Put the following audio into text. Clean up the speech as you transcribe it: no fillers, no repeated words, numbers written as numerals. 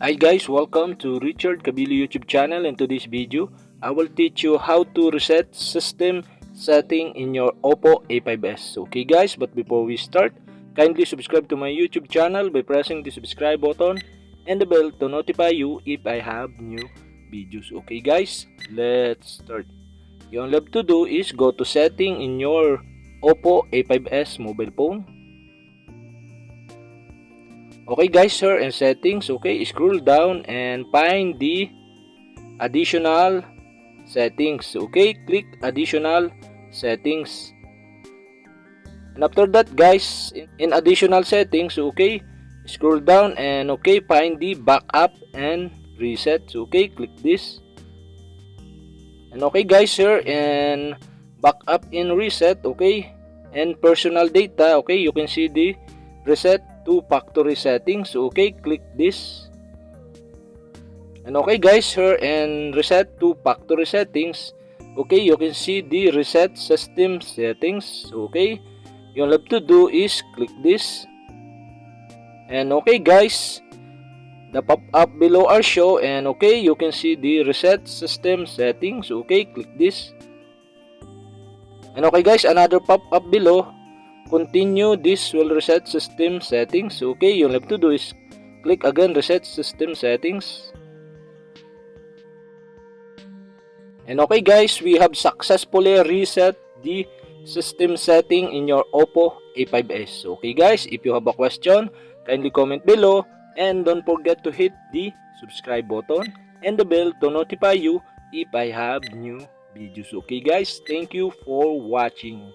Hi guys, welcome to Richard Cabile YouTube channel. In today's video, I will teach you how to reset system setting in your Oppo A5S. Okay guys, but before we start, kindly subscribe to my YouTube channel by pressing the subscribe button and the bell to notify you if I have new videos. Okay guys, let's start. You all have to do is go to setting in your Oppo A5S mobile phone. Okay guys, here in settings, okay, scroll down and find the additional settings. Okay, click additional settings. And after that guys, in additional settings, okay, scroll down and okay, find the backup and reset. Okay, click this. And okay guys, here in backup and reset, okay, and personal data, okay, you can see the reset to factory settings. Okay, click this. And okay guys, here in reset to factory settings, okay, you can see the reset system settings. Okay, you all have to do is click this. And okay guys, the pop-up below are show, and okay, you can see the reset system settings. Okay, click this. And okay guys, another pop-up below, continue, this will reset system settings. Okay, you'll have to do is click again reset system settings. And okay guys, we have successfully reset the system setting in your Oppo A5S. Okay guys, if you have a question, kindly comment below and don't forget to hit the subscribe button and the bell to notify you if I have new videos. Okay guys, thank you for watching.